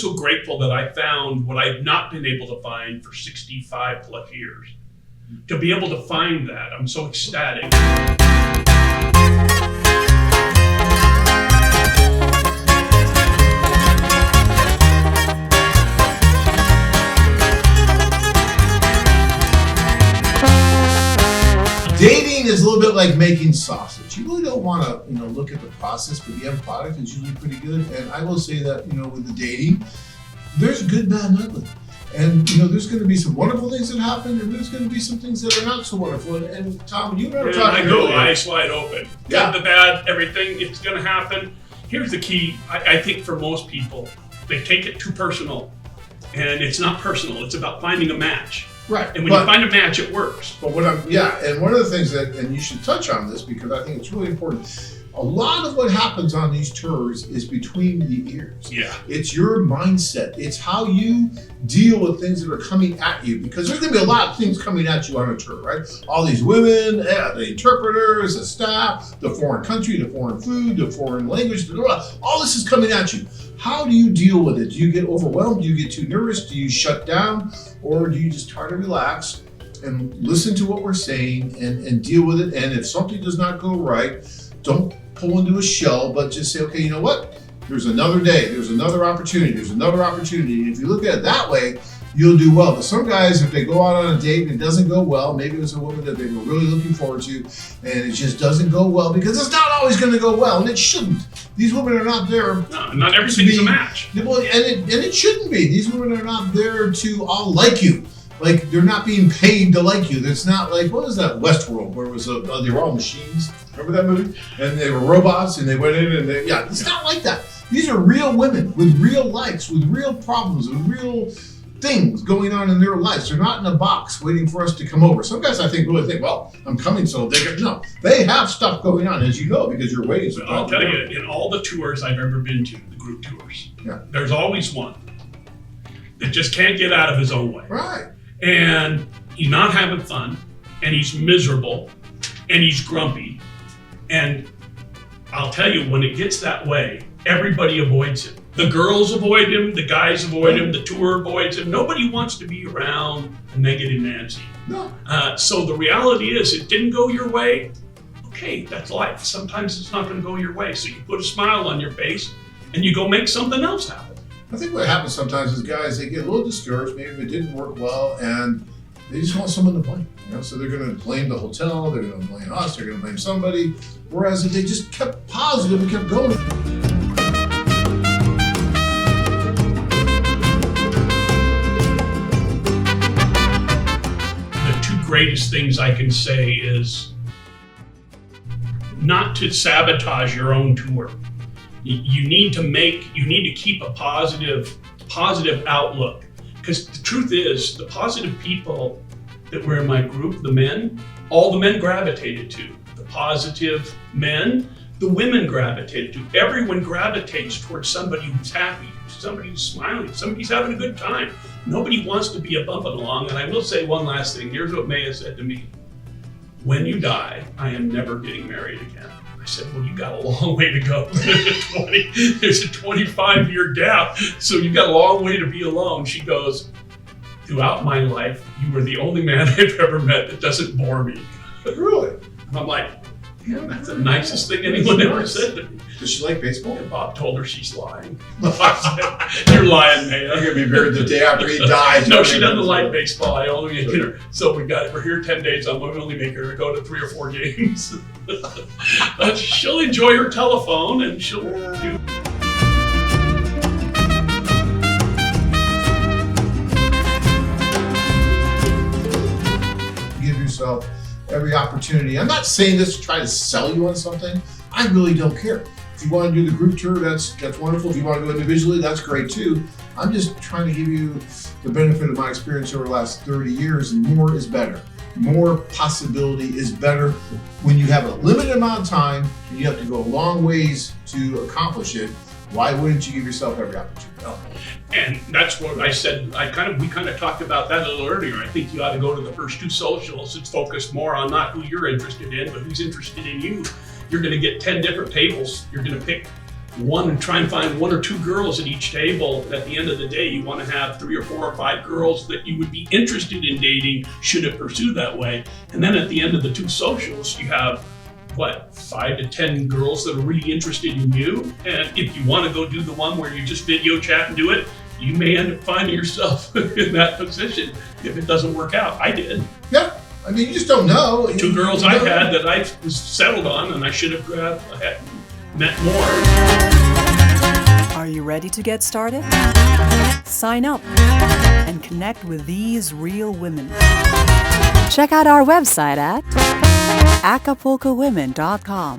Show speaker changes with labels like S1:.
S1: so grateful that I found what I've not been able to find for 65 plus years. To be able to find that, I'm so ecstatic.
S2: Dating is a little bit like making sausage. You really don't want to, look at the process, but the end product is usually pretty good. And I will say that, with the dating, there's good, bad, and ugly. And, there's going to be some wonderful things that happen, and there's going to be some things that are not so wonderful. And Tom, you never talked
S1: I go eyes wide open.
S2: Yeah.
S1: Good, the bad, everything, it's going to happen. Here's the key, I think for most people, they take it too personal. And it's not personal, it's about finding a match.
S2: Right.
S1: And when you find a match, it works.
S2: But and one of the things and you should touch on this because I think it's really important. A lot of what happens on these tours is between the ears.
S1: Yeah. It's
S2: your mindset. It's how you deal with things that are coming at you because there's going to be a lot of things coming at you on a tour, right? All these women, the interpreters, the staff, the foreign country, the foreign food, the foreign language, all this is coming at you. How do you deal with it? Do you get overwhelmed? Do you get too nervous? Do you shut down? Or do you just try to relax and listen to what we're saying and deal with it? And if something does not go right, don't pull into a shell, but just say, okay, you know what? There's another day. There's another opportunity. There's another opportunity. And if you look at it that way, you'll do well. But some guys, if they go out on a date and it doesn't go well, maybe it was a woman that they were really looking forward to, and it just doesn't go well because it's not always going to go well, and it shouldn't. These women are not there.
S1: No, not everything's a match.
S2: Well, and it shouldn't be. These women are not there to all like you. Like, they're not being paid to like you. It's not like, what was that Westworld where it was they were all machines? Remember that movie? And they were robots and they went in and it's not like that. These are real women with real likes, with real problems, with real things going on in their lives. They're not in a box waiting for us to come over. Some guys, I think, really think, well, I'm coming so they can. No, they have stuff going on, as you know, because you're waiting. So
S1: I'll tell you, in all the tours I've ever been to, the group tours, there's always one that just can't get out of his own way.
S2: Right.
S1: And he's not having fun, and he's miserable, and he's grumpy. And I'll tell you, when it gets that way, everybody avoids him. The girls avoid him, the guys avoid him, the tour avoids him. Nobody wants to be around a negative Nancy.
S2: No.
S1: So the reality is, it didn't go your way. Okay, that's life. Sometimes it's not going to go your way. So you put a smile on your face and you go make something else happen.
S2: I think what happens sometimes is guys, they get a little discouraged. Maybe it didn't work well and they just want someone to blame. So they're going to blame the hotel, they're going to blame us, they're going to blame somebody. Whereas if they just kept positive and kept going.
S1: Greatest things I can say is not to sabotage your own tour. You need to keep a positive outlook, because the truth is, the positive people that were in my group, all the men gravitated to. The positive men, the women gravitated to. Everyone gravitates towards somebody who's happy, somebody who's smiling, somebody's having a good time. Nobody wants to be a bumping along. And I will say one last thing. Here's what Maya said to me. When you die, I am never getting married again. I said, well, you got a long way to go. There's a 25-year gap, so you got a long way to be alone. She goes, throughout my life, you were the only man I've ever met that doesn't bore me.
S2: Really?
S1: And I'm like, yeah, that's the nicest thing anyone ever said to me.
S2: Does she like baseball?
S1: And Bob told her she's lying. I said, you're lying, man.
S2: You're gonna be married the day after he dies.
S1: No, she doesn't like baseball. I only make her. So we're here 10 days. I'm only make her go to 3 or 4 games. She'll enjoy her telephone and she'll do.
S2: Give yourself every opportunity. I'm not saying this to try to sell you on something. I really don't care. If you want to do the group tour, that's wonderful. If you want to go individually, that's great too. I'm just trying to give you the benefit of my experience over the last 30 years, and more is better. More possibility is better. When you have a limited amount of time and you have to go a long ways to accomplish it, why wouldn't you give yourself every opportunity?
S1: And that's what I said. We kind of talked about that a little earlier. I think you ought to go to the first 2 socials and focus more on not who you're interested in, but who's interested in you. You're going to get 10 different tables. You're going to pick try and find 1 or 2 girls at each table. At the end of the day, you want to have 3 or 4 or 5 girls that you would be interested in dating should it pursue that way. And then at the end of the 2 socials, you have 5 to 10 girls that are really interested in you. And if you want to go do the one where you just video chat and do it, you may end up finding yourself in that position if it doesn't work out. I did.
S2: Yeah. I mean, you just don't know.
S1: 2 girls I had that I was settled on, and I should have met more.
S3: Are you ready to get started? Sign up and connect with these real women. Check out our website at acapulcowomen.com.